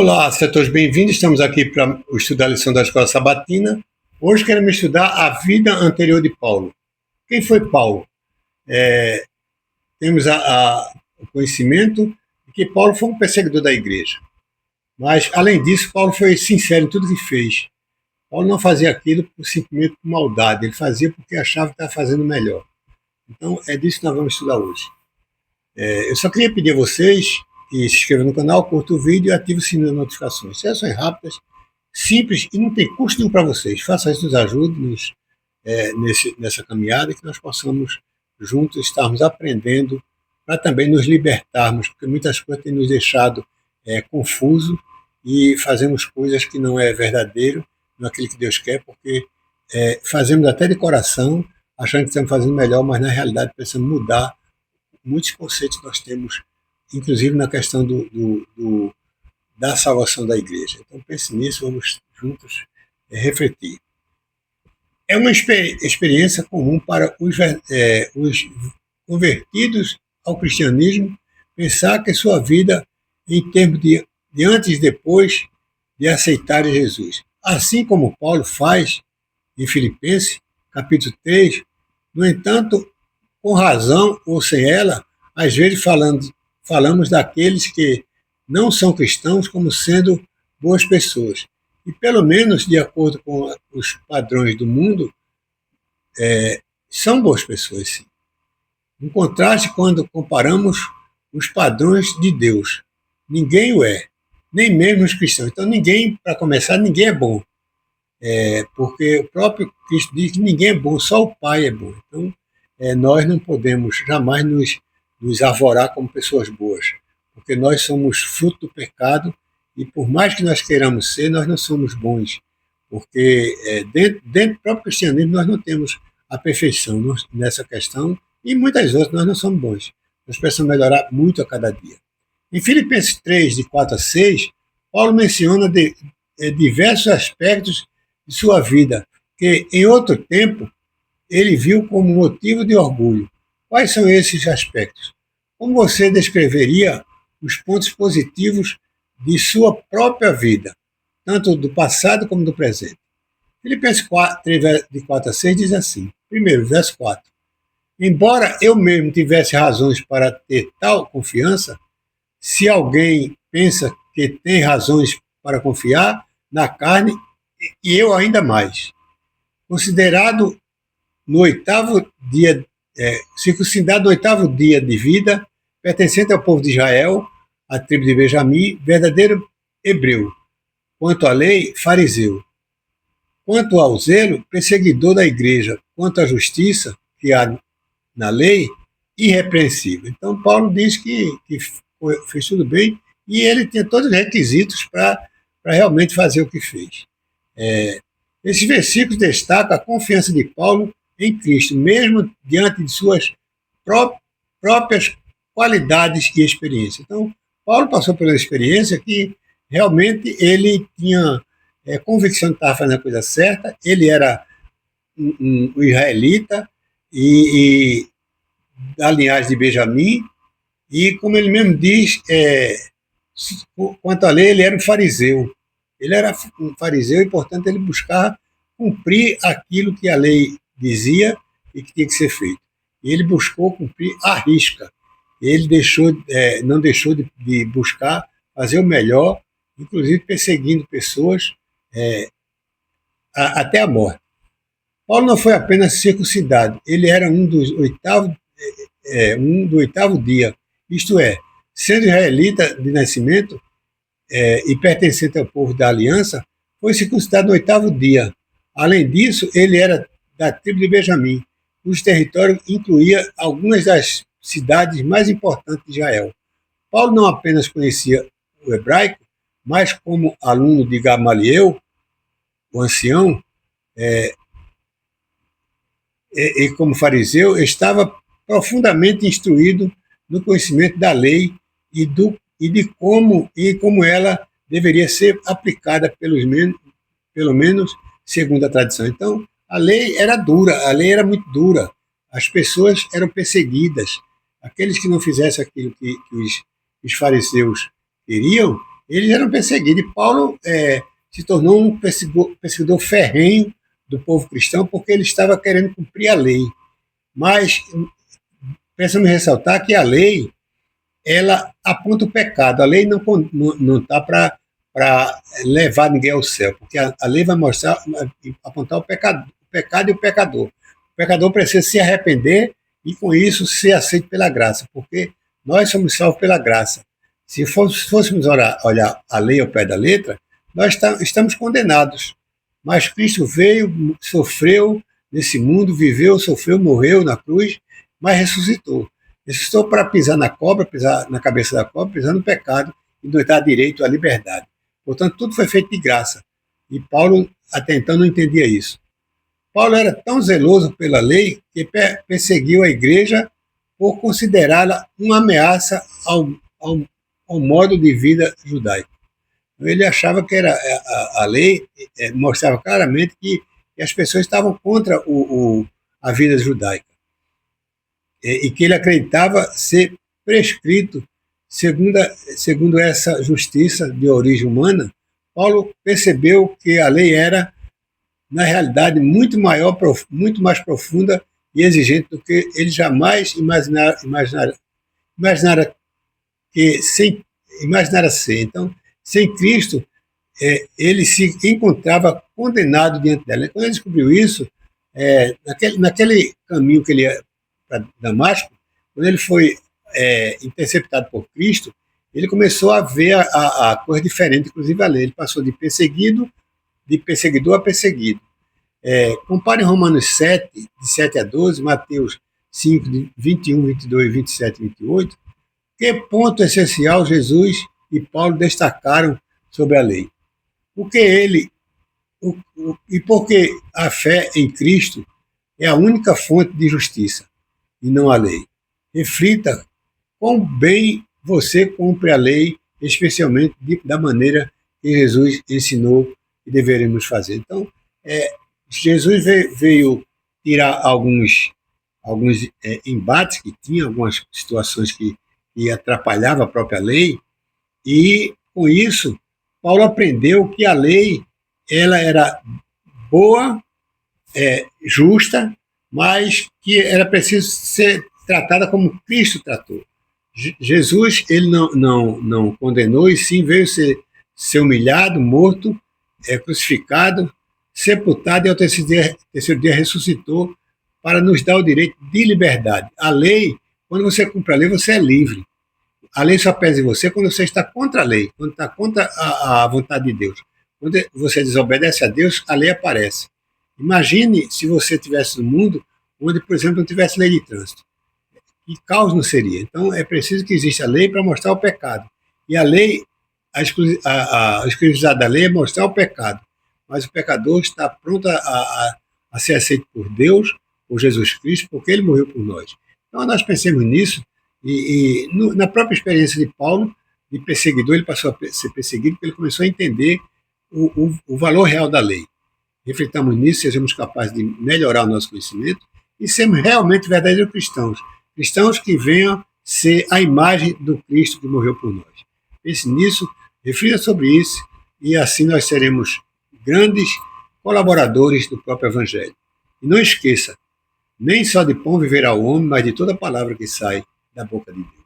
Olá, sejam todos bem-vindos. Estamos aqui para estudar a lição da Escola Sabatina. Hoje queremos estudar a vida anterior de Paulo. Quem foi Paulo? Temos o conhecimento de que Paulo foi um perseguidor da igreja. Mas, além disso, Paulo foi sincero em tudo que fez. Paulo não fazia aquilo simplesmente por maldade, ele fazia porque achava que estava fazendo melhor. Então, é disso que nós vamos estudar hoje. Eu só queria pedir a vocês que se inscrevam no canal, curtam o vídeo e ativem o sininho de notificações. Sessões rápidas, simples e não tem custo nenhum para vocês. Faça isso, nos ajude nessa caminhada, que nós possamos juntos estarmos aprendendo para também nos libertarmos, porque muitas coisas têm nos deixado confuso e fazemos coisas que não é verdadeiro, não é aquilo que Deus quer, porque fazemos até de coração, achando que estamos fazendo melhor, mas na realidade precisamos mudar muitos conceitos que nós temos, inclusive na questão da salvação da igreja. Então pense nisso, vamos juntos refletir. É uma experiência comum para os convertidos ao cristianismo pensar que sua vida em termos de antes e depois de aceitarem Jesus. Assim como Paulo faz em Filipenses, capítulo 3, no entanto, com razão ou sem ela, às vezes falamos daqueles que não são cristãos como sendo boas pessoas. E, pelo menos, de acordo com os padrões do mundo, são boas pessoas, sim. Em contraste, quando comparamos os padrões de Deus, ninguém o é, nem mesmo os cristãos. Então, ninguém, para começar, ninguém é bom. Porque o próprio Cristo diz que ninguém é bom, só o Pai é bom. Então, nós não podemos jamais nos arvorar como pessoas boas, porque nós somos fruto do pecado e por mais que nós queiramos ser, nós não somos bons, porque dentro do próprio cristianismo nós não temos a perfeição nessa questão e muitas outras nós não somos bons. Nós precisamos melhorar muito a cada dia. Em Filipenses 3, de 4 a 6, Paulo menciona diversos aspectos de sua vida que em outro tempo ele viu como motivo de orgulho. Quais são esses aspectos? Como você descreveria os pontos positivos de sua própria vida, tanto do passado como do presente? Filipenses 3, de 4 a 6, diz assim, primeiro, verso 4. Embora eu mesmo tivesse razões para ter tal confiança, se alguém pensa que tem razões para confiar na carne, e eu ainda mais. Considerado no circuncidado no 8º dia de vida, pertencente ao povo de Israel, à tribo de Benjamim, verdadeiro hebreu. Quanto à lei, fariseu. Quanto ao zelo, perseguidor da igreja. Quanto à justiça que há na lei, irrepreensível. Então, Paulo diz que fez tudo bem e ele tinha todos os requisitos para realmente fazer o que fez. Esses versículos destacam a confiança de Paulo em Cristo, mesmo diante de suas próprias qualidades e experiências. Então, Paulo passou pela experiência que realmente ele tinha convicção de estar fazendo a coisa certa, ele era um israelita e da linhagem de Benjamim, e como ele mesmo diz, quanto à lei, ele era um fariseu. Ele era um fariseu e, portanto, ele buscava cumprir aquilo que a lei dizia e que tinha que ser feito. E ele buscou cumprir à risca. Ele não deixou de buscar fazer o melhor, inclusive perseguindo pessoas até a morte. Paulo não foi apenas circuncidado, ele era um do 8º dia, isto é, sendo israelita de nascimento e pertencente ao povo da aliança, foi circuncidado no 8º dia. Além disso, ele era da tribo de Benjamim, cujo território incluía algumas das cidades mais importantes de Israel. Paulo não apenas conhecia o hebraico, mas como aluno de Gamaliel, o ancião, e como fariseu, estava profundamente instruído no conhecimento da lei e de como ela deveria ser aplicada, pelo menos segundo a tradição. Então, a lei era dura, a lei era muito dura. As pessoas eram perseguidas. Aqueles que não fizessem aquilo que os fariseus queriam, Eles eram perseguidos. E Paulo se tornou um perseguidor ferrenho do povo cristão porque ele estava querendo cumprir a lei. Mas precisamos ressaltar que a lei ela aponta o pecado. A lei não está para levar ninguém ao céu, porque a lei vai mostrar, apontar o pecado e o pecador. O pecador precisa se arrepender e, com isso, ser aceito pela graça, porque nós somos salvos pela graça. Se fôssemos olhar a lei ao pé da letra, nós estamos condenados. Mas Cristo veio, sofreu nesse mundo, viveu, sofreu, morreu na cruz, mas ressuscitou. Ressuscitou para pisar na cobra, pisar na cabeça da cobra, pisar no pecado e nos dar direito à liberdade. Portanto, tudo foi feito de graça. E Paulo, até então, não entendia isso. Paulo era tão zeloso pela lei que perseguiu a igreja por considerá-la uma ameaça ao modo de vida judaico. Ele achava que a lei mostrava claramente que as pessoas estavam contra a vida judaica e que ele acreditava ser prescrito segundo essa justiça de origem humana. Paulo percebeu que a lei era, na realidade, muito mais profunda e exigente do que ele jamais imaginara ser. Então, sem Cristo, ele se encontrava condenado diante dela. Quando ele descobriu isso, naquele caminho que ele ia para Damasco, quando ele foi interceptado por Cristo, ele começou a ver a coisa diferente, inclusive a lei. Ele passou de perseguidor a perseguido. Compare Romanos 7, de 7 a 12, Mateus 5, de 21, 22, 27 e 28, que ponto essencial Jesus e Paulo destacaram sobre a lei. E porque a fé em Cristo é a única fonte de justiça, e não a lei. Reflita quão bem você cumpre a lei, especialmente da maneira que Jesus ensinou que deveríamos fazer. Então, Jesus veio tirar alguns embates que tinha, algumas situações que atrapalhavam a própria lei, e, com isso, Paulo aprendeu que a lei ela era boa, justa, mas que era preciso ser tratada como Cristo tratou. Jesus ele não condenou, e sim veio ser humilhado, morto, crucificado, sepultado, e ao terceiro dia ressuscitou para nos dar o direito de liberdade. A lei, quando você cumpre a lei, você é livre. A lei só pesa em você quando você está contra a lei, quando está contra a vontade de Deus. Quando você desobedece a Deus, a lei aparece. Imagine se você estivesse no mundo onde, por exemplo, não tivesse lei de trânsito. Que caos não seria? Então, é preciso que exista a lei para mostrar o pecado. E a lei, a exclusividade da lei é mostrar o pecado. Mas o pecador está pronto a ser aceito por Deus, por Jesus Cristo, porque ele morreu por nós. Então, nós pensemos nisso, na própria experiência de Paulo, de perseguidor, ele passou a ser perseguido porque ele começou a entender o valor real da lei. Refletamos nisso, sejamos capazes de melhorar o nosso conhecimento e sermos realmente verdadeiros cristãos. Cristãos que venham ser a imagem do Cristo que morreu por nós. Pense nisso, reflita sobre isso, e assim nós seremos grandes colaboradores do próprio Evangelho. E não esqueça, nem só de pão viverá o homem, mas de toda palavra que sai da boca de Deus.